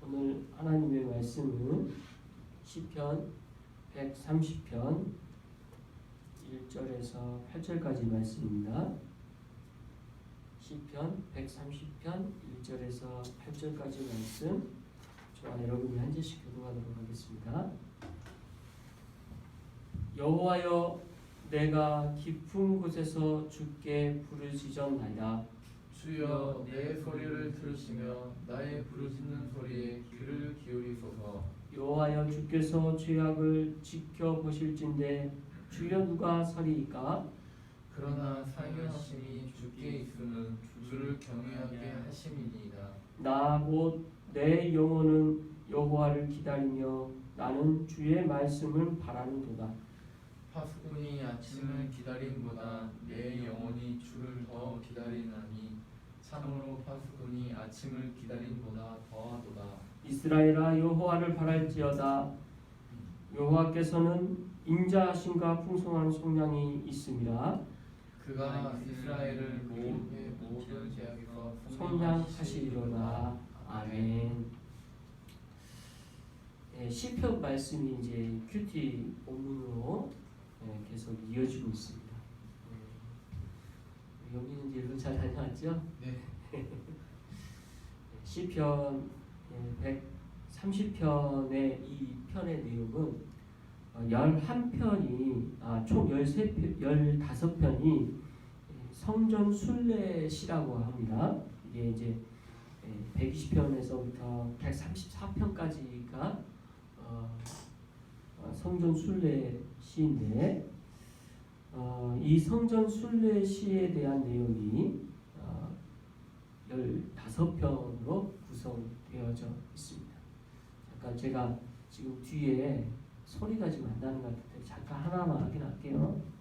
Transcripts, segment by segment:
오늘 하나님의 말씀은 시편 130편 1절에서 8절까지 말씀입니다. 시편 130편 1절에서 8절까지 말씀, 저와 여러분이 한 절씩 교독하도록 하겠습니다. 여호와여, 내가 깊은 곳에서 주께 부르짖었나이다. 주여, 내 소리를 들으시며 나의 부르짖는 소리에 귀를 기울이소서. 여호와여, 주께서 죄악을 지켜보실진대 주여 누가 서리이까? 그러나 사경하심이 주께 있음은 주를 경외하게 하심이니이다. 나 곧 내 영혼은 여호와를 기다리며 나는 주의 말씀을 바라는도다. 파수꾼이 아침을 기다림보다 내 영혼이 주를 더 기다리나니 참으로 파수꾼이 아침을 기다림보다 더하도다. 이스라엘아, 여호와를 바랄지어다. 여호와께서는 인자하심과 풍성한 속량이 있음이라. 그가 이스라엘을 모든 죄악에서 속량하시리로다. 아멘. 시편 말씀이 이제 큐티 본문으로 계속 이어지고 있습니다. 여기는 이제 여러분 잘 다녀왔죠? 네. 시편 130편의 이 편의 내용은 11편이 총 15편이 성전 순례시라고 합니다. 이게 이제 120편에서부터 134편까지가 성전 순례 시인데, 이 성전 순례 시에 대한 내용이 15편으로 구성되어져 있습니다. 잠깐 제가 지금 뒤에 소리가 지금 안 나는 것 같은데 잠깐 하나만 확인할게요.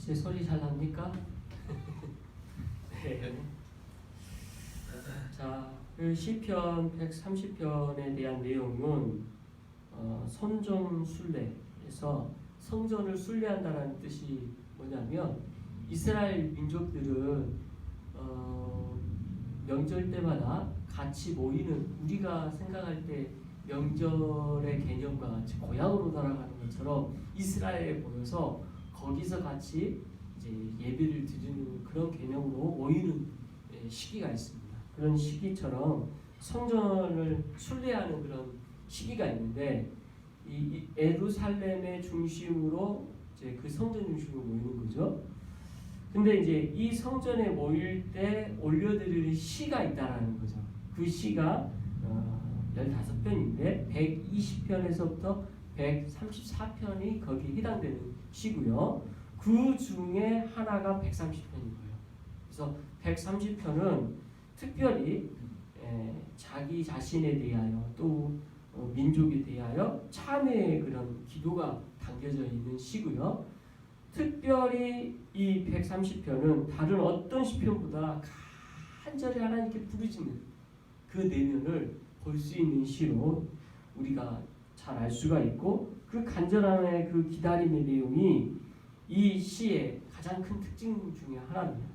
제 소리 잘 납니까? 네. 자, 그 시편 130편에 대한 내용은 성전 순례에서 성전을 순례한다는 뜻이 뭐냐면, 이스라엘 민족들은 명절 때마다 같이 모이는, 우리가 생각할 때 명절의 개념과 같이 고향으로 돌아가는 것처럼 이스라엘에 모여서 거기서 같이 이제 예배를 드리는 그런 개념으로 모이는 시기가 있습니다. 그런 시기처럼 성전을 순례하는 그런 시기가 있는데, 이 예루살렘의 중심으로 이제 그 성전 중심으로 모이는 거죠. 근데 이제 이 성전에 모일 때 올려드릴 시가 있다라는 거죠. 그 시가 15편인데 120편에서부터 134편이 거기에 해당되는 시고요. 그 중에 하나가 130편인 거예요. 그래서 130편은 특별히 자기 자신에 대하여 또 민족에 대하여 참회의 그런 기도가 담겨져 있는 시고요. 특별히 이 130편은 다른 어떤 시편보다 간절히 하나님께 부르짖는 그 내면을 볼 수 있는 시로 우리가 잘 알 수가 있고, 그 간절함의 그 기다림의 내용이 이 시의 가장 큰 특징 중에 하나입니다.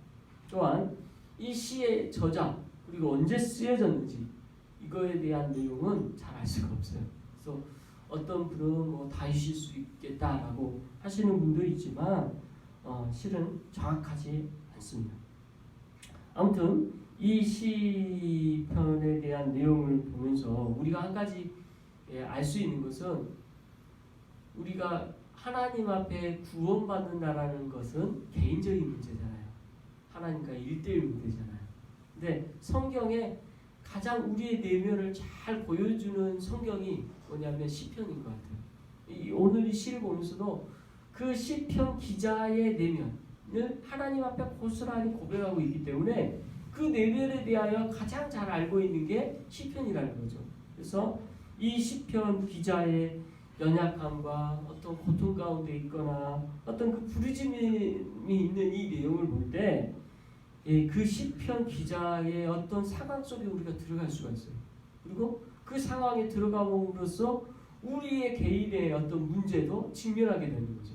또한 이 시의 저자, 그리고 언제 쓰여졌는지 이거에 대한 내용은 잘 알 수가 없어요. 그래서 어떤 분은 뭐 다이실 수 있겠다라고 하시는 분도 있지만 실은 정확하지 않습니다. 아무튼 이 시편에 대한 내용을 보면서 우리가 한 가지 알 수 있는 것은, 우리가 하나님 앞에 구원받는다라는 것은 개인적인 문제잖아요. 하나님과 1대1 문제잖아요. 근데 성경에 가장 우리의 내면을 잘 보여주는 성경이 뭐냐면 시편인 것 같아요. 오늘 이 시를 보면서도 그 시편 기자의 내면, 하나님 앞에 고스란히 고백하고 있기 때문에 그 내면에 대하여 가장 잘 알고 있는 게 시편이라는 거죠. 그래서 이 시편 기자의 연약함과 어떤 고통 가운데 있거나 어떤 그 부르짖음이 있는 이 내용을 볼 때 그 시편 기자의 어떤 상황 속에 우리가 들어갈 수가 있어요. 그리고 그 상황에 들어가 봄으로써 우리의 개인의 어떤 문제도 직면하게 되는 거죠.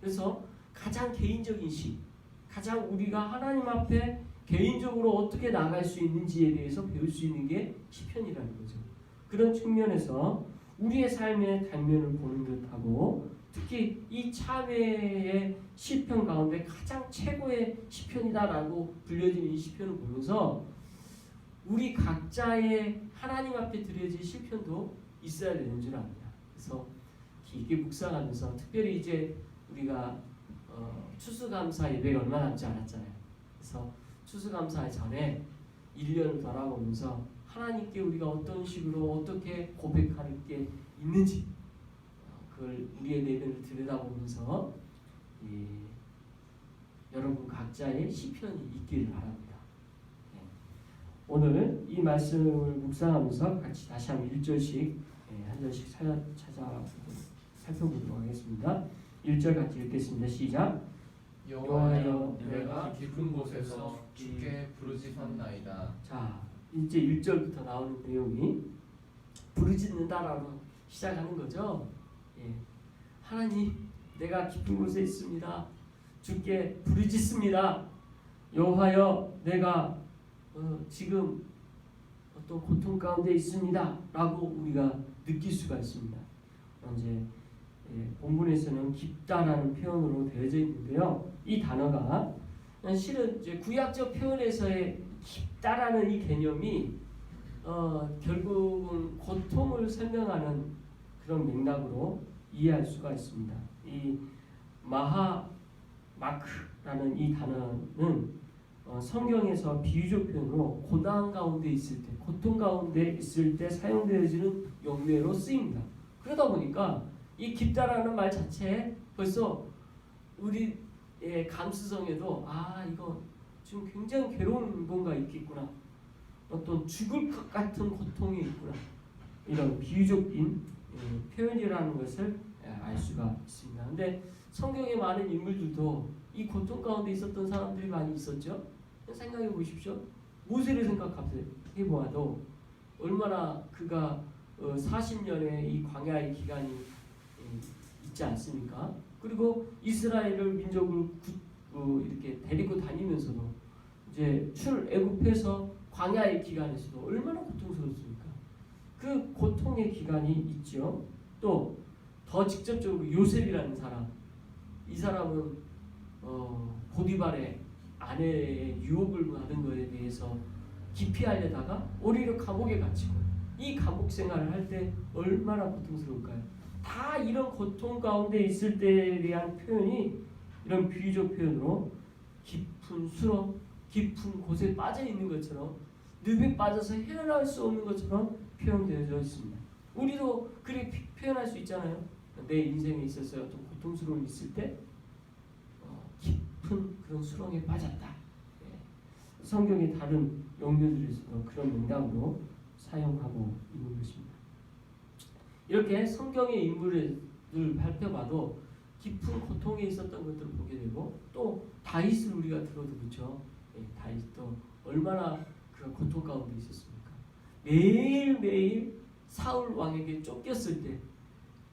그래서 가장 개인적인 시, 가장 우리가 하나님 앞에 개인적으로 어떻게 나갈 수 있는지에 대해서 배울 수 있는 게 시편이라는 거죠. 그런 측면에서 우리의 삶의 단면을 보는 듯하고 특히 이 참회의 시편 가운데 가장 최고의 시편이다라고 불려지는 이 시편을 보면서 우리 각자의 하나님 앞에 드려질 시편도 있어야 되는 줄 압니다. 그래서 깊게 묵상하면서 특별히 이제 우리가 추수감사 예배가 얼마 남지 않았잖아요. 그래서 추수감사 전에 1년을 돌아보면서 하나님께 우리가 어떤 식으로 어떻게 고백할 게 있는지 그걸 우리의 내면을 들여다보면서 여러분 각자의 시편이 있기를 바랍니다. 오늘 이 말씀을 묵상하면서 같이 다시 한번 1절씩 한 절씩 살펴보도록 하겠습니다. 1절 같이 읽겠습니다. 시작. 여호와여 내가 깊은 곳에서 주께 부르짖었나이다. 자, 이제 1절부터 나오는 내용이 부르짖는다라고 시작하는 거죠. 하나님, 내가 깊은 곳에 있습니다. 주께 부르짖습니다. 여호와여, 내가 지금 어떤 고통 가운데 있습니다. 라고 우리가 느낄 수가 있습니다. 이제 본문에서는 깊다라는 표현으로 되어져 있는데요. 이 단어가 실은 이제 구약적 표현에서의 깊다라는 이 개념이 결국은 고통을 설명하는 그런 맥락으로 이해할 수가 있습니다. 이 마하마크라는 이 단어는 성경에서 비유적 표현으로 고난 가운데 있을 때, 고통 가운데 있을 때 사용되어지는 용례로 쓰입니다. 그러다 보니까 이 깊다라는 말 자체에 벌써 우리의 감수성에도 이거 지금 굉장히 괴로운 뭔가 있겠구나, 어떤 죽을 것 같은 고통이 있구나, 이런 비유적인 표현이라는 것을 알 수가 있습니다. 근데 성경에 많은 인물들도 이 고통 가운데 있었던 사람들이 많이 있었죠. 생각해 보십시오. 모세를 생각해 보아도 얼마나 그가 40년의 이 광야의 기간이 있지 않습니까? 그리고 이스라엘을 민족을 이렇게 데리고 다니면서도 이제 출애굽해서 광야의 기간에서도 얼마나 고통스럽습니까? 그 고통의 기간이 있죠. 또 더 직접적으로 요셉이라는 사람, 이 사람은 보디발의 아내의 유혹을 받은 것에 대해서 기피하려다가 오히려 감옥에 갇히고 이 감옥 생활을 할 때 얼마나 고통스러울까요? 다 이런 고통 가운데 있을 때에 대한 표현이 이런 비유적 표현으로 깊은 수렁, 깊은 곳에 빠져 있는 것처럼, 늪에 빠져서 헤어나올 수 없는 것처럼 표현되어져 있습니다. 우리도 그렇게 표현할 수 있잖아요. 내 인생에 있어서 어떤 고통스러움이 있을 때 깊은 그런 수렁에 빠졌다. 성경의 다른 용도들에서도 그런 맥락으로 사용하고 있는 것입니다. 이렇게 성경의 인물을 살펴봐도 깊은 고통에 있었던 것들을 보게 되고, 또 다윗을 우리가 들어도 그렇죠. 다윗도 얼마나 그 고통 가운데 있었습니까? 매일매일 사울 왕에게 쫓겼을 때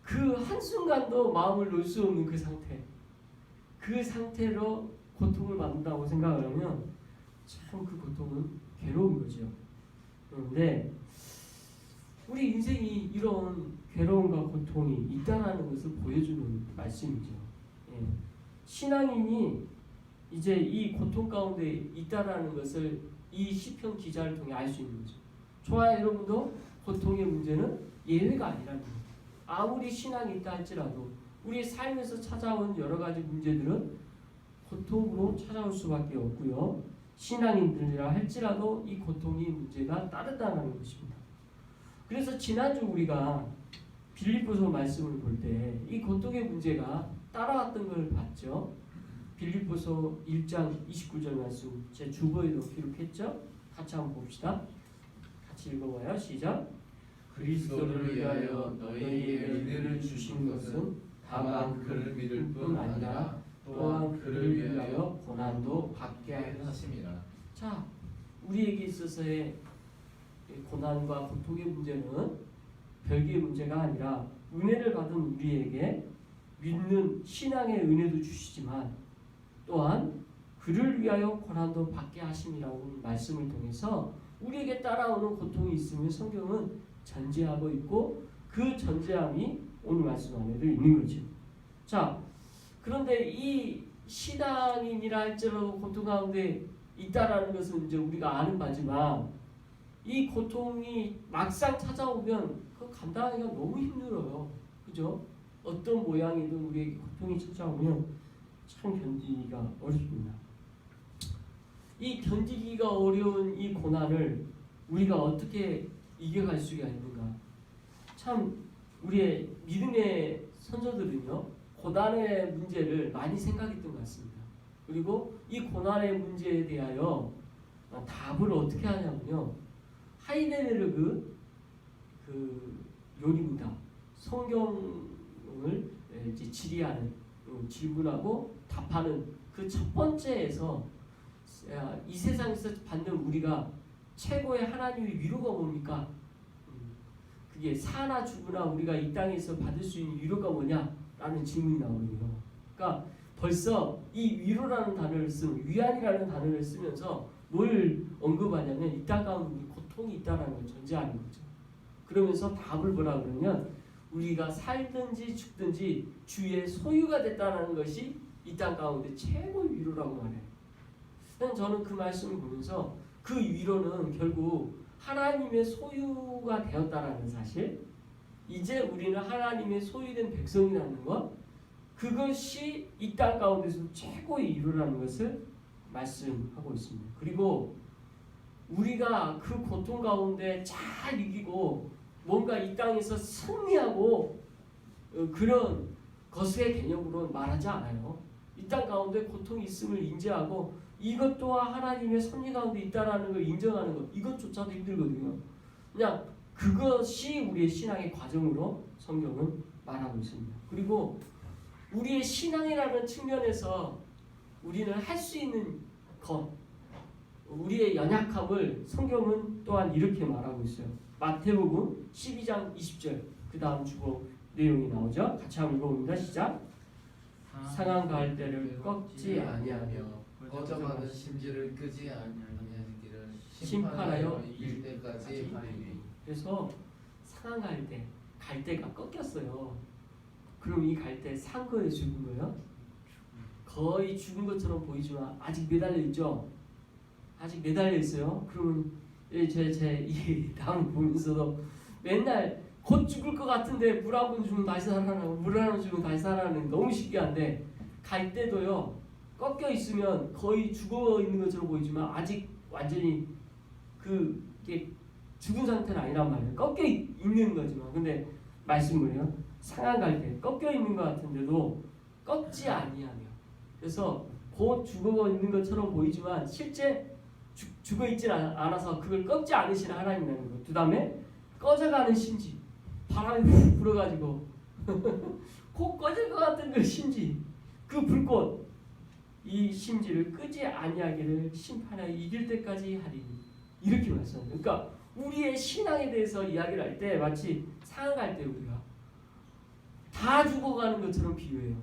그 한순간도 마음을 놓을 수 없는 그 상태, 그 상태로 고통을 받는다고 생각을 하면 참 그 고통은 괴로운 거죠. 그런데 우리 인생이 이런 괴로움과 고통이 있다라는 것을 보여주는 말씀이죠. 신앙인이 이제 이 고통 가운데 있다라는 것을 이 시편 기자를 통해 알 수 있는 거죠. 저와 여러분도 고통의 문제는 예외가 아니라는 거예요. 아무리 신앙이 있다 할지라도 우리의 삶에서 찾아온 여러 가지 문제들은 고통으로 찾아올 수밖에 없고요. 신앙인들이라 할지라도 이 고통이 문제가 따르다는 것입니다. 그래서 지난주 우리가 빌립보서 말씀을 볼 때 이 고통의 문제가 따라왔던 걸 봤죠. 빌립보서 1장 29절 말씀 제 주보에도 기록했죠? 같이 한번 봅시다. 같이 읽어봐요. 시작. 그리스도를 위하여 너희에게 은혜를 주신 것은 다만 그를 믿을 뿐 아니라 또한 그를 위하여 고난도 받게 하심이라. 자, 우리에게 있어서의 고난과 고통의 문제는 별개의 문제가 아니라 은혜를 받은 우리에게 믿는 신앙의 은혜도 주시지만 또한 그를 위하여 고난도 받게 하심이라는 말씀을 통해서 우리에게 따라오는 고통이 있으면 성경은 전제하고 있고 그 전제함이 오늘 말씀 안에도 있는 거죠. 자, 그런데 이 신앙인이라 할지라도 고통 가운데 있다라는 것은 이제 우리가 아는 바지만 이 고통이 막상 찾아오면 그 감당하기가 너무 힘들어요. 그죠? 어떤 모양이든 우리에게 고통이 찾아오면 참 견디기가 어렵습니다. 이 견디기가 어려운 이 고난을 우리가 어떻게 이겨갈 수가 있는가? 참 우리의 믿음의 선조들은요 고난의 문제를 많이 생각했던 것 같습니다. 그리고 이 고난의 문제에 대하여 답을 어떻게 하냐면요 하이데베르그 그 요리입니다. 성경을 이제 질의하는 질문하고 답하는 그 첫 번째에서 이 세상에서 받는 우리가 최고의 하나님의 위로가 뭡니까? 그게 사나 죽으나 우리가 이 땅에서 받을 수 있는 위로가 뭐냐라는 질문이 나오거든요. 그러니까 벌써 이 위로라는 단어를 쓰면 위안이라는 단어를 쓰면서 뭘 언급하냐면 이 땅 가운데 고통이 있다라는 걸 전제하는 거죠. 그러면서 답을 뭐라 그러면 우리가 살든지 죽든지 주의 소유가 됐다는 것이 이 땅 가운데 최고의 위로라고 말해요. 저는 그 말씀을 보면서 그 위로는 결국 하나님의 소유가 되었다라는 사실, 이제 우리는 하나님의 소유된 백성이라는 것, 그것이 이 땅 가운데서 최고의 위로라는 것을 말씀하고 있습니다. 그리고 우리가 그 고통 가운데 잘 이기고 뭔가 이 땅에서 승리하고 그런 것의 개념으로 말하지 않아요. 이 땅 가운데 고통이 있음을 인지하고 이것 또한 하나님의 섭리 가운데 있다라는 걸 인정하는 것, 이것조차도 힘들거든요. 그냥 그것이 우리의 신앙의 과정으로 성경은 말하고 있습니다. 그리고 우리의 신앙이라는 측면에서 우리는 할 수 있는 것, 우리의 연약함을 성경은 또한 이렇게 말하고 있어요. 마태복음 12장 20절 그 다음 주보 내용이 나오죠. 같이 한번 읽어봅니다. 시작. 상한 가을대를 꺾지 아니하며 꺼져가는 심지를 끄지 아니하는 길을 심판하여 이길 때까지 하리니. 그래서 상한 갈대가 꺾였어요. 그럼 이 갈대 산 거예요, 죽은 거예요? 거의 죽은 것처럼 보이지만 아직 매달려 있죠. 아직 매달려 있어요. 그러면 제 이 다음 보면서도 맨날 곧 죽을 것 같은데 물 한 번 주면 다시 살아나고 물 한 번 주면 다시 살아나는 너무 신기한데 갈대도요 꺾여 있으면 거의 죽어 있는 것처럼 보이지만 아직 완전히 그게 죽은 상태는 아니란 말이에요. 꺾여 있는 거지만 근데 말씀 뭐예요? 상한 갈대 꺾여 있는 것 같은데도 꺾지 아니하며 그래서 곧 죽어 있는 것처럼 보이지만 실제 죽어 있지 않아서 그걸 꺾지 않으시는 하나님이라는 것. 그 다음에 꺼져가는 심지 바람이 훅 불어가지고 곧 꺼질 것 같은 그 심지 그 불꽃 이 심지를 끄지 아니하기를 심판하여 이길 때까지 하리니 이렇게 말씀합니다. 그러니까 우리의 신앙에 대해서 이야기를 할 때 마치 상할 때 우리가 다 죽어가는 것처럼 비유해요.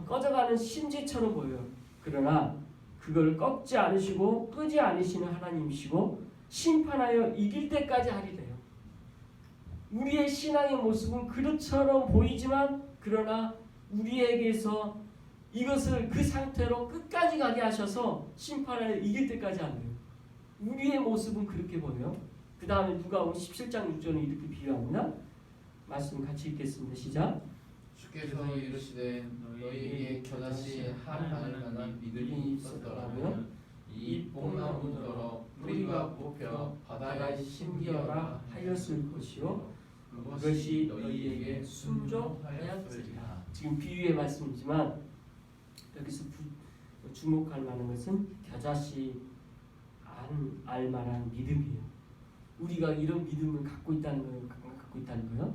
꺼져가는 심지처럼 보여요. 그러나 그걸 꺾지 않으시고 끄지 않으시는 하나님이시고 심판하여 이길 때까지 하리래요. 우리의 신앙의 모습은 그릇처럼 보이지만 그러나 우리에게서 이것을 그 상태로 끝까지 가게 하셔서 심판하여 이길 때까지 한대요. 우리의 모습은 그렇게 보여요. 그 다음에 누가복음 17장 6절은 이렇게 비유합니다. 말씀 같이 읽겠습니다. 시작. 주께서 이르시되 너희에게 겨자씨 하나할 만한 믿음이 있었더라면 이 뽕나무더러 뿌리가 뽑혀 바다에 심기어라 하였을 것이요 그것이 너희에게 순종하였으리라. 지금 비유의 말씀이지만 여기서 주목할 만한 것은 겨자씨 안 알만한 믿음이에요. 우리가 이런 믿음을 갖고 있다는 거예요.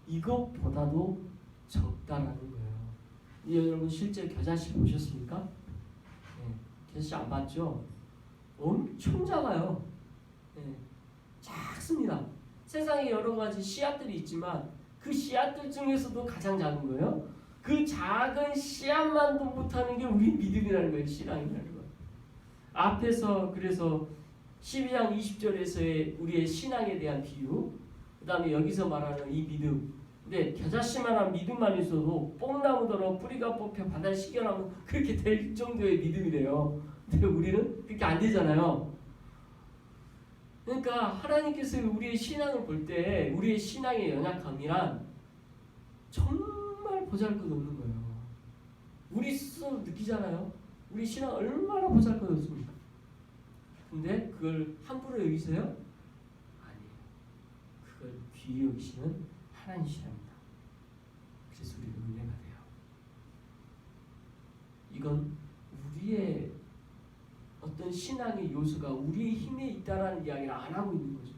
이것보다도 적다라는 거예요. 여러분 실제 겨자씨 보셨습니까? 네, 겨자씨 안 봤죠? 엄청 작아요. 네, 작습니다. 세상에 여러 가지 씨앗들이 있지만 그 씨앗들 중에서도 가장 작은 거예요. 그 작은 씨앗만도 못하는 게 우리 믿음이라는 거예요. 신앙이라는 거. 앞에서 그래서 12장 20절에서의 우리의 신앙에 대한 비유, 그 다음에 여기서 말하는 이 믿음. 근데 겨자씨만한 믿음만 있어도 뽕나무더러 뿌리가 뽑혀 바다에 식겨나면 그렇게 될 정도의 믿음이래요. 근데 우리는 그렇게 안 되잖아요. 그러니까 하나님께서 우리의 신앙을 볼 때 우리의 신앙의 연약함이란 정말 보잘것없는 거예요. 우리 스스로 느끼잖아요. 우리 신앙 얼마나 보잘것없습니까? 근데 그걸 함부로 여기세요? 아니에요. 그걸 귀히 여기시는 하나님이십니다. 그래서 우리가 은혜가 돼요. 이건 우리의 어떤 신앙의 요소가 우리의 힘에 있다라는 이야기를 안 하고 있는 거죠.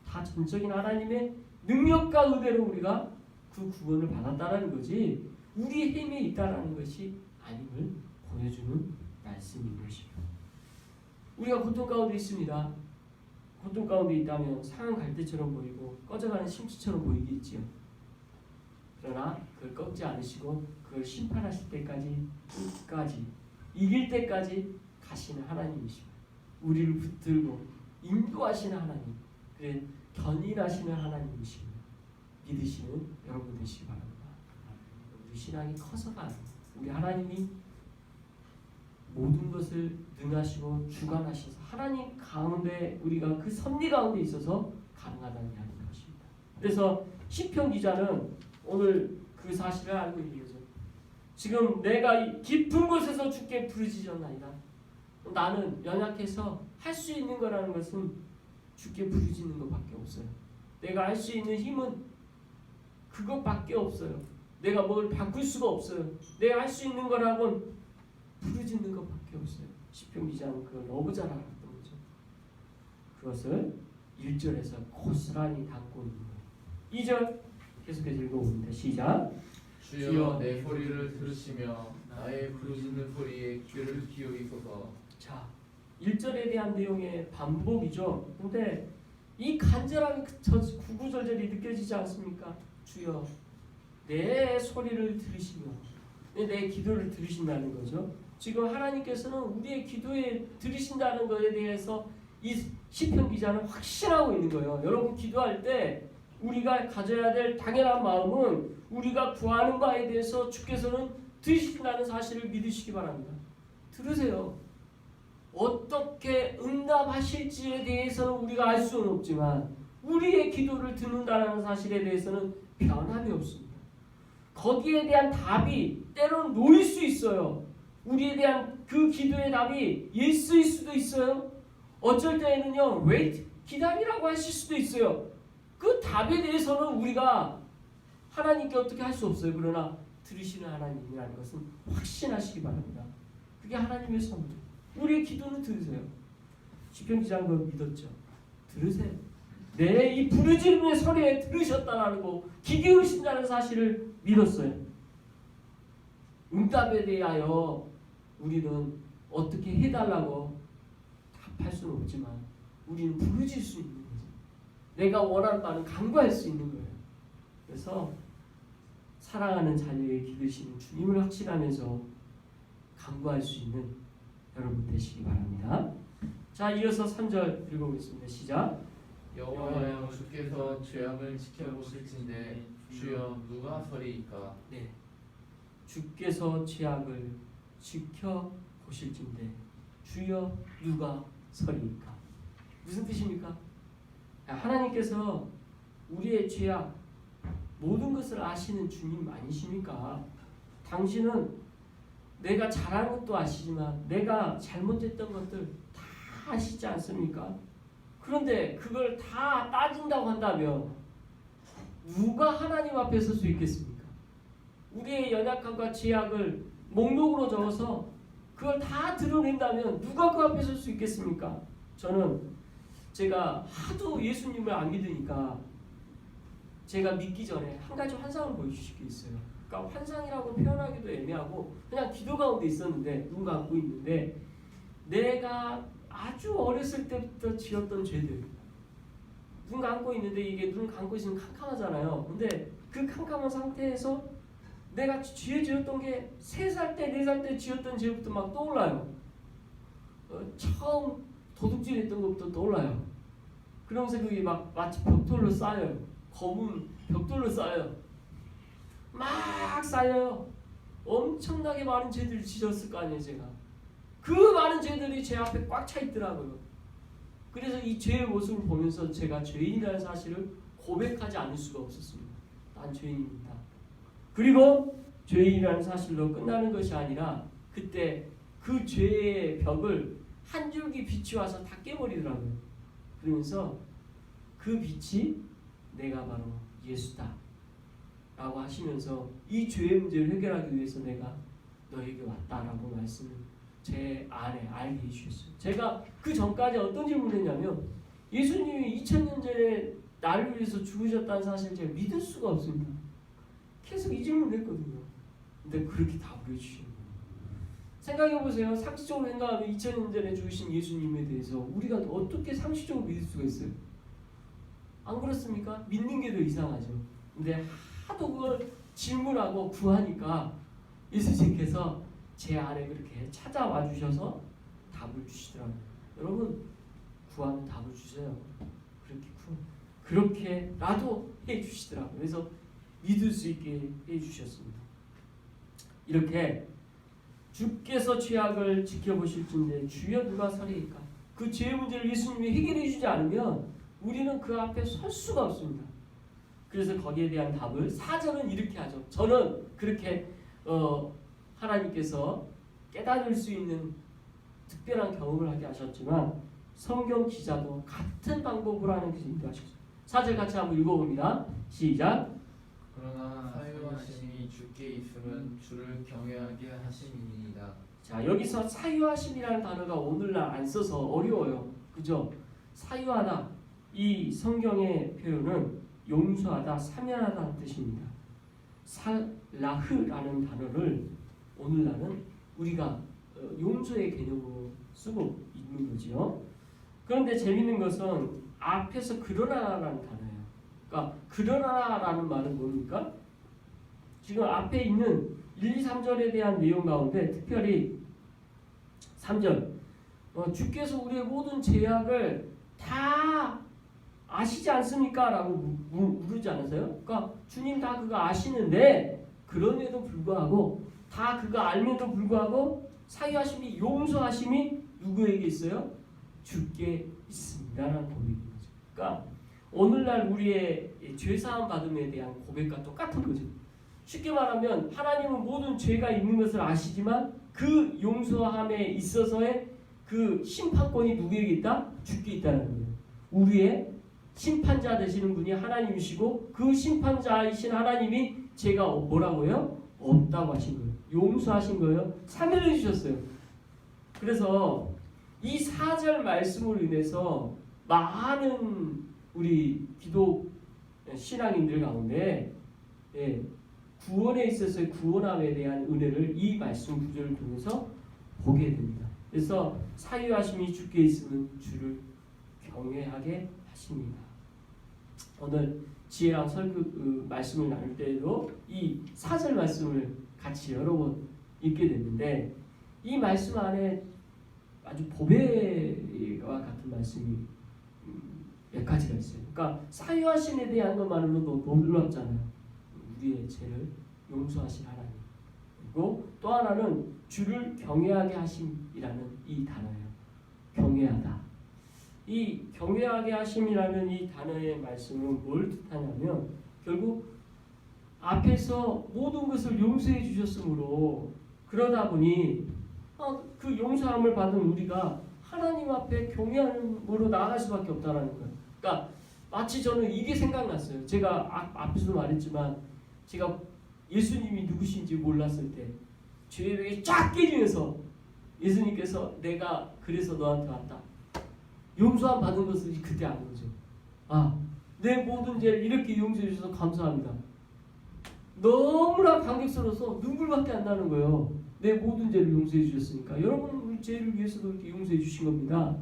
다 전적인 하나님의 능력과 은혜로 우리가 그 구원을 받았다라는 거지 우리의 힘에 있다라는 것이 아님을 보여주는 말씀인 것입니다. 우리가 고통 가운데 있습니다. 고통 가운데 있다면 상한 갈대처럼 보이고 꺼져가는 심지처럼 보이겠지요. 그러나 그걸 꺾지 않으시고 그걸 심판하실 때까지 끝까지 이길 때까지 가시는 하나님이십니다. 우리를 붙들고 인도하시는 하나님, 그래 견인하시는 하나님이십니다. 믿으시는 여러분 되시기 바랍니다. 우리 신앙이 커서가 아니에요. 우리 하나님이 모든 것을 능하시고 주관하셔서 하나님 가운데 우리가 그 섭리 가운데 있어서 가능하다는 이야기인 것입니다. 그래서 시편 기자는 오늘 그 사실을 알고 있는 거죠. 지금 내가 깊은 곳에서 주께 부르짖었나이다. 나는 연약해서 할 수 있는 거라는 것은 주께 부르짖는 것밖에 없어요. 내가 할 수 있는 힘은 그것밖에 없어요. 내가 뭘 바꿀 수가 없어요. 내가 할 수 있는 거라고는 부르짖는 것밖에 없어요. 시편 기자는 그걸 너무 잘 알았던 거죠. 그것을 1절에서 고스란히 담고 있는 거예요. 2절 계속해서 읽어봅니다. 시작. 주여 내 소리를 들으시며 나의 부르짖는 소리에 귀를 기울이소서. 자, 1절에 대한 내용의 반복이죠. 근데 이 간절함이 구구절절이 느껴지지 않습니까? 주여 내 소리를 들으시며 내 기도를 들으신다는 거죠. 지금 하나님께서는 우리의 기도에 들으신다는 것에 대해서 이 시편 기자는 확신하고 있는 거예요. 여러분 기도할 때 우리가 가져야 될 당연한 마음은 우리가 구하는 바에 대해서 주께서는 들으신다는 사실을 믿으시기 바랍니다. 들으세요. 어떻게 응답하실지에 대해서는 우리가 알 수는 없지만 우리의 기도를 듣는다는 사실에 대해서는 변함이 없습니다. 거기에 대한 답이 때로는 노일 수 있어요. 우리에 대한 그 기도의 답이 예스일 수도 있어요. 어쩔 때에는요, wait, 기다리라고 하실 수도 있어요. 그 답에 대해서는 우리가 하나님께 어떻게 할 수 없어요. 그러나 들으시는 하나님이라는 것은 확신하시기 바랍니다. 그게 하나님의 선물. 우리의 기도는 들으세요. 시편 기자는 그걸 믿었죠. 들으세요. 내 이 부르짖음의 소리에 들으셨다라는 거, 귀 기울이신다는 사실을 믿었어요. 응답에 대하여 우리는 어떻게 해달라고 답할 수는 없지만 우리는 부르짖을 수 있는 거죠. 내가 원하는 바는 간구할 수 있는 거예요. 그래서 사랑하는 자녀의 기르시는 주님을 확신하면서 간구할 수 있는 여러분 되시기 바랍니다. 자, 이어서 3절 읽어보겠습니다. 시작. 여호와여 주께서 죄악을 지켜보실진대 주여 누가 서리이까. 네, 주께서 죄악을 지켜보실진대 주여 누가 서리이까. 무슨 뜻입니까? 하나님께서 우리의 죄악 모든 것을 아시는 주님 아니십니까? 당신은 내가 잘하는 것도 아시지만 내가 잘못했던 것들 다 아시지 않습니까? 그런데 그걸 다 따진다고 한다면 누가 하나님 앞에 설 수 있겠습니까? 우리의 연약함과 죄악을 목록으로 적어서 그걸 다 드러낸다면 누가 그 앞에 설 수 있겠습니까? 저는 제가 하도 예수님을 안 믿으니까 제가 믿기 전에 한 가지 환상을 보여주실 게 있어요. 그러니까 환상이라고 표현하기도 애매하고 그냥 기도 가운데 있었는데 눈 감고 있는데 내가 아주 어렸을 때부터 지었던 죄들 눈 감고 있는데 이게 눈 감고 있으면 캄캄하잖아요. 근데 그 캄캄한 상태에서 내가 죄 지었던 게 3살 때, 4살 때 지었던 죄부터 막 떠올라요. 처음 도둑질했던 것부터 떠올라요. 그러면서 그게 막 마치 벽돌로 쌓여요. 검은 벽돌로 쌓여요. 막 쌓여요. 엄청나게 많은 죄들을 지었을 거 아니에요, 제가. 그 많은 죄들이 제 앞에 꽉 차 있더라고요. 그래서 이 죄의 모습을 보면서 제가 죄인이라는 사실을 고백하지 않을 수가 없었습니다. 난 죄인입니다. 그리고 죄인이라는 사실로 끝나는 것이 아니라 그때 그 죄의 벽을 한 줄기 빛이 와서 다 깨버리더라고요. 그러면서 그 빛이 내가 바로 예수다 라고 하시면서 이 죄의 문제를 해결하기 위해서 내가 너에게 왔다라고 말씀을 제 안에 알게 해주셨어요. 제가 그 전까지 어떤 질문을 했냐면 예수님이 2000년 전에 나를 위해서 죽으셨다는 사실을 제가 믿을 수가 없습니다. 계속 이 질문을 했거든요. 근데 그렇게 답을 해주시는 거예요. 생각해보세요. 상식적으로 생각하면 2000년 전에 죽으신 예수님에 대해서 우리가 어떻게 상식적으로 믿을 수가 있어요? 안 그렇습니까? 믿는 게 더 이상하죠. 근데 하도 그걸 질문하고 구하니까 예수님께서 제 안에 그렇게 찾아와 주셔서 답을 주시더라고요. 여러분 구하면 답을 주세요. 그렇게라도 해주시더라고요. 그래서 믿을 수 있게 해주셨습니다. 이렇게 주께서 죄악을 지켜보실진데 주여 누가 서리이까? 그 죄의 문제를 예수님이 해결해 주지 않으면 우리는 그 앞에 설 수가 없습니다. 그래서 거기에 대한 답을 4절은 이렇게 하죠. 저는 그렇게 하나님께서 깨달을 수 있는 특별한 경험을 하게 하셨지만 성경 기자도 같은 방법으로 하는 것을 인도하셨어요. 4절 같이 한번 읽어봅니다. 시작. 그러나 사유하심이 주께 있으면 주를 경외하게 하심이니이다. 자, 여기서 사유하심이라는 단어가 오늘날 안 써서 어려워요. 그죠? 사유하다. 이 성경의 표현은 용서하다, 사면하다는 뜻입니다. 살라흐라는 단어를 오늘날은 우리가 용서의 개념으로 쓰고 있는 거지요. 그런데 재밌는 것은 앞에서 그러나라는 단어예요. 그러니까 그러나라는 말은 뭡니까? 지금 앞에 있는 1, 2, 3절에 대한 내용 가운데 특별히 3절 주께서 우리의 모든 죄악을 다 아시지 않습니까? 라고 물으지 않으세요? 그러니까 주님 다 그거 아시는데 그럼에도 불구하고 다 그거 알면도 불구하고 사유하심이 용서하심이 누구에게 있어요? 주께 있습니다라는 고백인 거죠. 그러니까 오늘날 우리의 죄사함 받음에 대한 고백과 똑같은 거죠. 쉽게 말하면 하나님은 모든 죄가 있는 것을 아시지만 그 용서함에 있어서의 그 심판권이 누구에게 있다? 주께 있다는 거예요. 우리의 심판자 되시는 분이 하나님이시고 그 심판자이신 하나님이 제가 뭐라고요? 없다고 하신 거예요. 용서하신 거예요. 사면해 주셨어요. 그래서 이 4절 말씀으로 인해서 많은 우리 기독 신앙인들 가운데 구원에 있어서의 구원함에 대한 은혜를 이 말씀 구절을 통해서 보게 됩니다. 그래서 사유하심이 주께 있으면 주를 경외하게 하십니다. 오늘 지혜랑 설교 말씀을 나눌 때에도 이 4절 말씀을 같이 여러 번 읽게 됐는데 이 말씀 안에 아주 보배와 같은 말씀이 몇 가지가 있어요. 그러니까 사유하심에 대한 것만으로도 놀랍잖아요. 우리의 죄를 용서하신 하나님. 그리고 또 하나는 주를 경외하게 하심이라는 이 단어예요. 경외하다. 이 경외하게 하심이라는 이 단어의 말씀은 뭘 뜻하냐면 결국 앞에서 모든 것을 용서해 주셨으므로 그러다 보니 그 용서함을 받은 우리가 하나님 앞에 경외함으로 나아갈 수밖에 없다는 거예요. 그러니까 마치 저는 이게 생각났어요. 제가 앞에서도 말했지만 제가 예수님이 누구신지 몰랐을 때 죄벽이 쫙 깨지면서 예수님께서 내가 그래서 너한테 왔다. 용서함 받은 것을 그때 아는 거죠. 아, 내 모든 죄를 이렇게 용서해 주셔서 감사합니다. 너무나 감격스러워서 눈물밖에 안 나는 거예요. 내 모든 죄를 용서해 주셨으니까. 여러분 우리 죄를 위해서도 이렇게 용서해 주신 겁니다.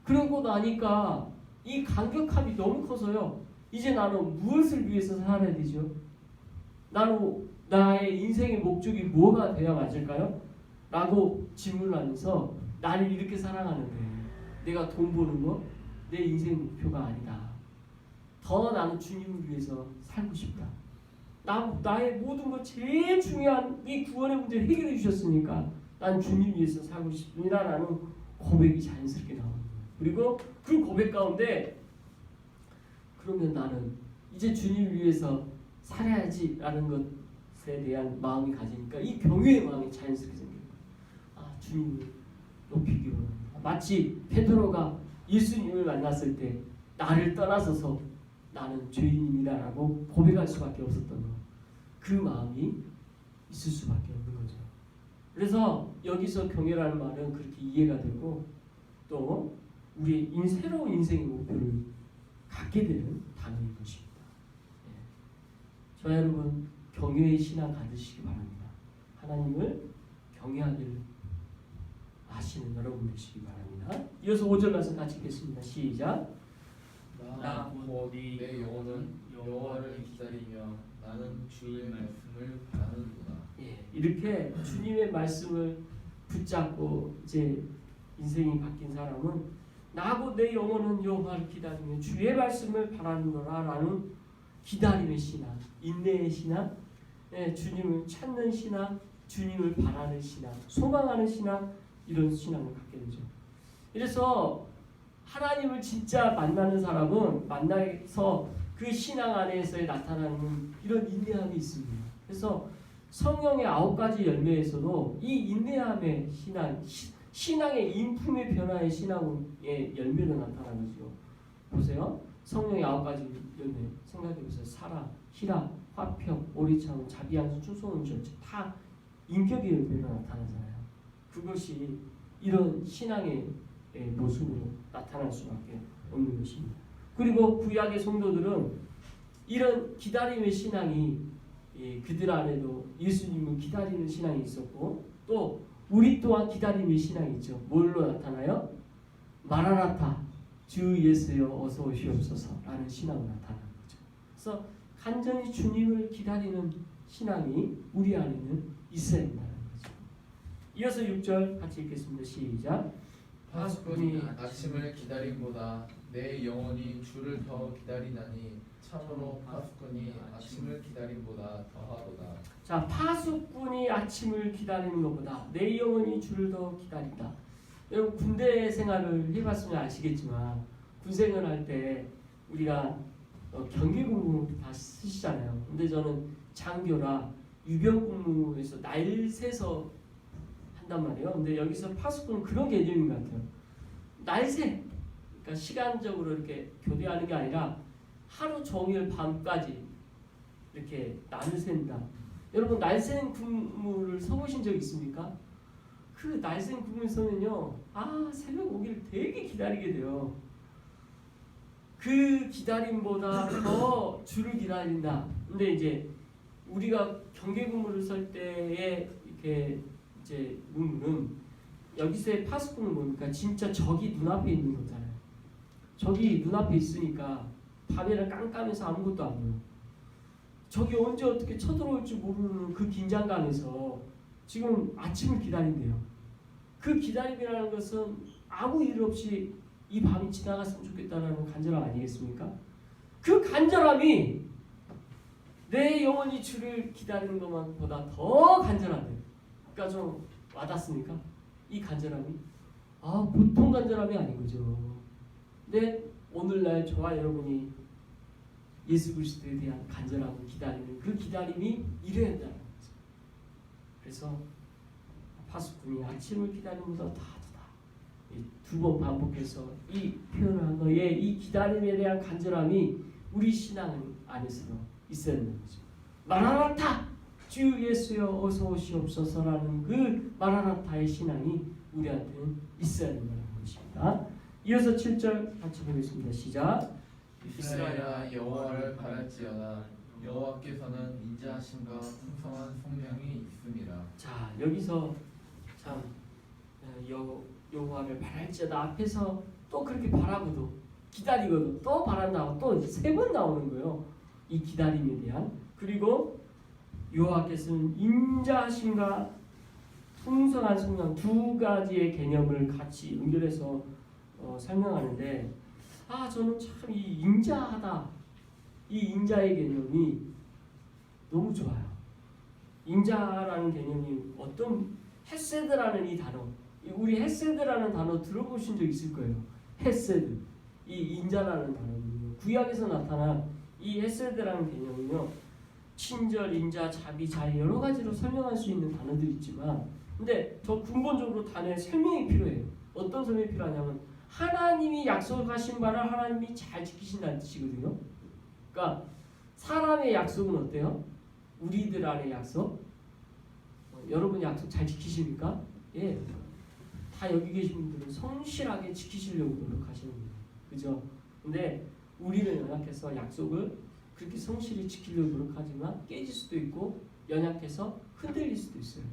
그러고 나니까 이 감격함이 너무 커서요. 이제 나는 무엇을 위해서 살아야 되죠? 나의 인생의 목적이 뭐가 돼야 맞을까요? 라고 질문을 하면서 나를 이렇게 사랑하는데 내가 돈 버는 거 내 인생 목표가 아니다. 더 나는 주님을 위해서 살고 싶다. 나의 모든 것 제일 중요한 이 구원의 문제를 해결해 주셨으니까 난 주님 위해서 살고 싶습니다라는 고백이 자연스럽게 나오는 거예요. 그리고 그 고백 가운데 그러면 나는 이제 주님을 위해서 살아야지라는 것에 대한 마음이 가지니까 이 경외의 마음이 자연스럽게 생겨요. 아, 주님을 높이기 원합니다. 마치 베드로가 예수님을 만났을 때 나를 떠나서서 나는 죄인입니다라고 고백할 수밖에 없었던 것. 그 마음이 있을 수밖에 없는 거죠. 그래서 여기서 경외라는 말은 그렇게 이해가 되고 또 우리의 새로운 인생의 목표를 갖게 되는 단어인 것입니다. 예. 저 여러분 경외의 신앙 가지시기 바랍니다. 하나님을 경외하기를 아시는 여러분 되시기 바랍니다. 이어서 5절 말씀 같이 읽겠습니다. 시작. 나곧 내 영혼은 여호와를 기다리며 나는 주의 말씀을 바라는구나. 예, 이렇게 주님의 말씀을 붙잡고 이제 인생이 바뀐 사람은 나고 내 영혼은 여호와를 기다리며 주의 말씀을 바라는구나라는 기다림의 신앙, 인내의 신앙, 예, 주님을 찾는 신앙, 주님을 바라는 신앙, 소망하는 신앙, 이런 신앙을 갖게 되죠. 그래서 하나님을 진짜 만나는 사람은 만나서 그 신앙 안에서 나타나는 이런 인내함이 있습니다. 그래서 성령의 9가지 열매에서도 이 인내함의 신앙의 인품의 변화의 신앙의 열매로 나타나는 거죠. 보세요. 성령의 9가지 열매 생각해보세요. 사랑, 희락, 화평, 오리참, 자비함, 추소는 절제 다 인격의 열매로 나타나잖아요. 그것이 이런 신앙의 모습으로 나타날 수밖에 없는 것입니다. 그리고 구약의 성도들은 이런 기다림의 신앙이 그들 안에도 예수님을 기다리는 신앙이 있었고 또 우리 또한 기다림의 신앙이 있죠. 뭘로 나타나요? 마라나타 주 예수여 어서 오시옵소서라는 신앙으로 나타나는 거죠. 그래서 간절히 주님을 기다리는 신앙이 우리 안에는 있어야 한다는 거죠. 이어서 6절 같이 읽겠습니다. 시작. 파수꾼이 아침을 기다림보다 내 영혼이 주를 더 기다리나니 참으로 파수꾼이 아침을 기다림보다 더하도다. 자, 파수꾼이 아침을 기다리는 것보다 내 영혼이 주를 더 기다린다. 여러분 군대 생활을 해봤으면 아시겠지만 군 생활할 때 우리가 경계근무 다 쓰시잖아요. 근데 저는 장교라 유병근무에서 날 새서 한단 말이에요. 근데 여기서 파수꾼은 그런 개념인 것 같아요. 날새, 그러니까 시간적으로 이렇게 교대하는 게 아니라 하루 종일 밤까지 이렇게 날을 샌다. 여러분 날샌 근무를 서보신 적 있습니까? 그 날샌 근무에서는요, 새벽 오기를 되게 기다리게 돼요. 그 기다림보다 더 주를 기다린다. 근데 이제 우리가 경계 근무를 설 때에 이렇게 이제 여기서의 파수꾼은 뭡니까? 진짜 적이 눈앞에 있는 거잖아요. 적이 눈앞에 있으니까 밤에는 깜깜해서 아무것도 안 보여. 적이 언제 어떻게 쳐들어올지 모르는 그 긴장감에서 지금 아침을 기다린대요. 그 기다림이라는 것은 아무 일 없이 이 밤이 지나갔으면 좋겠다라는 간절함 아니겠습니까? 그 간절함이 내 영혼이 주를 기다리는 것만보다 더 간절하대. 그러니까 좀 와닿습니까? 이 간절함이 보통 간절함이 아닌 거죠. 근데 오늘날 저와 여러분이 예수 그리스도에 대한 간절함을 기다리는 그 기다림이 이래야 한다는 거죠. 그래서 파수꾼이 아침을 기다리는 것보다 더하다. 두 번 반복해서 이 표현을 한 거에 이 기다림에 대한 간절함이 우리 신앙 안에서 있어야 하는 거죠. 마라나타 주 예수여 어서 오시옵소서라는 그 마라나타의 신앙이 우리한테는 있어야 된다는 것입니다. 이어서 7절 같이 보겠습니다. 시작. 이스라엘아 여호와를 바랄지어다. 여호와께서는 인자하심과 풍성한 성량이 있음이라. 자, 여기서 참 여호와를 바랄지어다 앞에서 또 그렇게 바라고도 기다리고도 또 바란다고 또 3번 나오는 거예요. 이 기다림에 대한. 그리고 여호와께서는 인자하심과 풍성한 성량 두 가지의 개념을 같이 연결해서 설명하는데 저는 참 이 인자하다 이 인자의 개념이 너무 좋아요. 인자라는 개념이 어떤 헤세드라는 이 단어 우리 헤세드라는 단어 들어보신 적 있을 거예요. 헤세드 이 인자라는 단어는요. 구약에서 나타난 이 헤세드라는 개념은요. 친절, 인자, 자비, 자애 여러 가지로 설명할 수 있는 단어들이 있지만 근데 더 근본적으로 단어에 설명이 필요해요. 어떤 설명이 필요하냐면 하나님이 약속하신 바를 하나님이 잘 지키신다는 뜻이거든요. 그러니까 사람의 약속은 어때요? 우리들 안의 약속? 여러분 약속 잘 지키십니까? 예. 다 여기 계신 분들은 성실하게 지키시려고 노력하시는 거예요. 그죠? 근데 우리는 연약해서 약속을 그렇게 성실히 지키려고 노력하지만 깨질 수도 있고 연약해서 흔들릴 수도 있어요.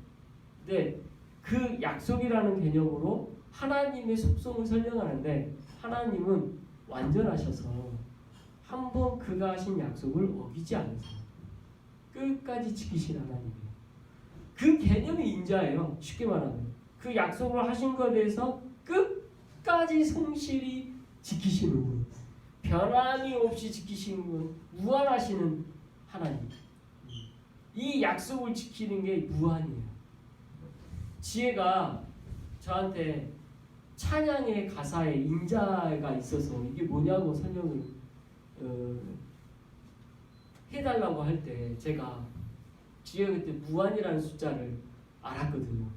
근데 그 약속이라는 개념으로 하나님의 속성을 설명하는데 하나님은 완전하셔서 한번 그가 하신 약속을 어기지 않으세요. 끝까지 지키신 하나님이에요. 그 개념이 인자예요. 쉽게 말하면 그 약속을 하신 것에 대해서 끝까지 성실히 지키시는 분, 변함이 없이 지키시는 분, 무한하시는 하나님. 이 약속을 지키는 게 무한이에요. 지혜가 저한테 찬양의 가사에 인자가 있어서 이게 뭐냐고 설명을 해달라고 할 때 제가 지혜가 그때 무한이라는 숫자를 알았거든요.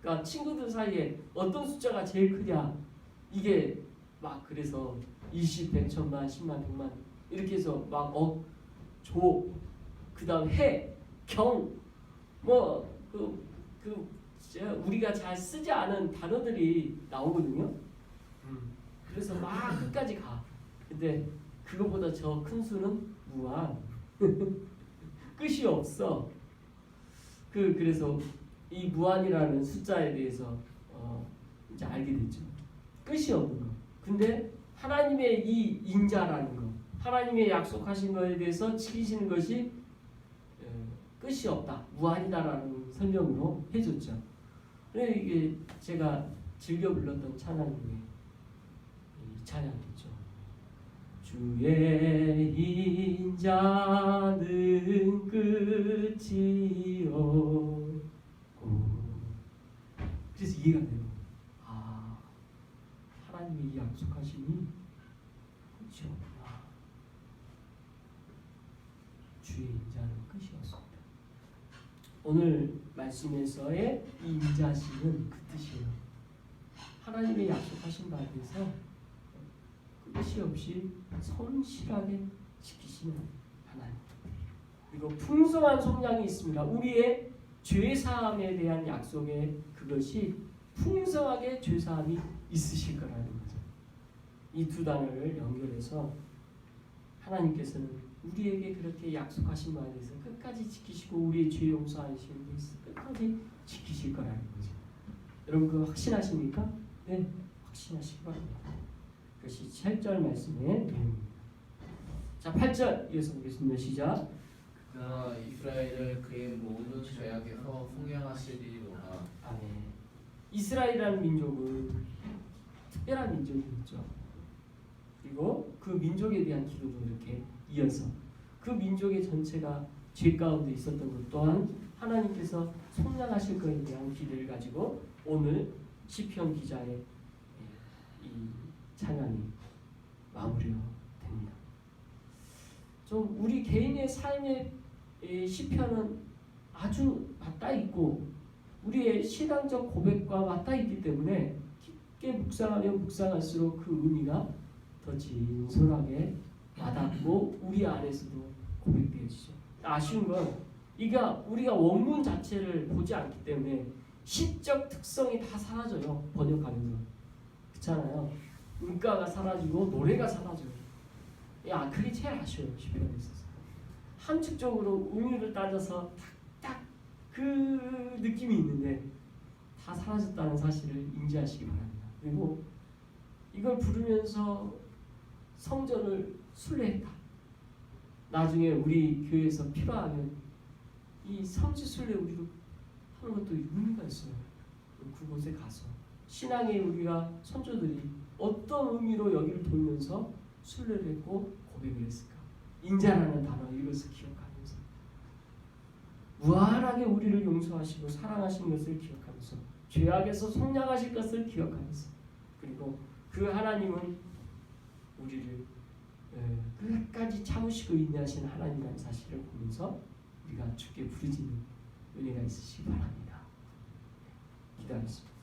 그러니까 친구들 사이에 어떤 숫자가 제일 크냐 이게 막 그래서 20, 100, 1000만, 10만, 100만 이렇게 해서 막 조, 그 다음 해, 경 우리가 잘 쓰지 않은 단어들이 나오거든요. 그래서 막 끝까지 가. 근데 그거보다 저 큰 수는 무한. 끝이 없어. 그래서 이 무한이라는 숫자에 대해서 이제 알게 됐죠. 끝이 없는 거. 근데 하나님의 이 인자라는 거, 하나님의 약속하신 것에 대해서 지키시는 것이 끝이 없다, 무한이다라는 설명으로 해줬죠. 이게 제가 즐겨 불렀던 찬양 중에 이 찬양이죠. 주의 인자는 끝이 없고. 그래서 이해가 돼요. 하나님이 이 약속하심이 끝이 없구나. 주의 인자는 끝이 없습니다. 오늘 말씀에서의 이 인자심은 그 뜻이에요. 하나님의 약속하신 바에 대해서 끝이 없이 성실하게 지키시는 하나님. 그리고 풍성한 속량이 있습니다. 우리의 죄사함에 대한 약속에 그것이 풍성하게 죄사함이 있으실 거라는 거죠. 이 두 단어를 연결해서 하나님께서는 우리에게 그렇게 약속하신 바에 대해서 끝까지 지키시고 우리의 죄 용서하시는 데서 끝까지 지키실 거라는 거죠. 여러분 그거 확신하십니까? 네, 확신하시기 바랍니다. 그것이 7절 말씀의 내용입니다. 자, 8절 이어서 보겠습니다. 시작. 그러나 이스라엘을 그의 모든 죄악에서 속량하시리로다. 아멘. 이스라엘이라는 민족은 특별한 민족이었죠. 그리고 그 민족에 대한 기도도 이렇게 이어서 그 민족의 전체가 죄 가운데 있었던 것 또한 하나님께서 속량하실 것에 대한 기대를 가지고 오늘 시편 기자의 이 찬양이 마무리가 됩니다. 좀 우리 개인의 삶의 시편은 아주 맞닿아 있고 우리의 신앙적 고백과 맞닿아 있기 때문에 깊게 묵상하면 묵상할수록 그 의미가 더 진솔하게 와닿고 우리 안에서도 고백되어지죠. 아쉬운 건 우리가 원문 자체를 보지 않기 때문에 시적 특성이 다 사라져요. 번역하면서. 그렇잖아요. 음가가 사라지고 노래가 사라져요. 그게 제일 아쉬워요. 시편에 있어서. 함축적으로 의미를 따져서 딱 그 느낌이 있는데 다 사라졌다는 사실을 인지하시기 바랍니다. 그리고 이걸 부르면서 성전을 순례했다. 나중에 우리 교회에서 필요하면 이 성지 순례 우리도 하는 것도 의미가 있어요. 그곳에 가서 신앙의 우리가 선조들이 어떤 의미로 여기를 돌면서 순례를 했고 고백을 했을까? 인자라는 단어 이것을 기억하면서 무한하게 우리를 용서하시고 사랑하신 것을 기억하면서 죄악에서 속량하실 것을 기억하면서 그리고 그 하나님은 우리를 끝까지 참으시고 인내하신 하나님이라는 사실을 보면서 우리가 주께 부르짖는 은혜가 있으시기 바랍니다. 기도하겠습니다.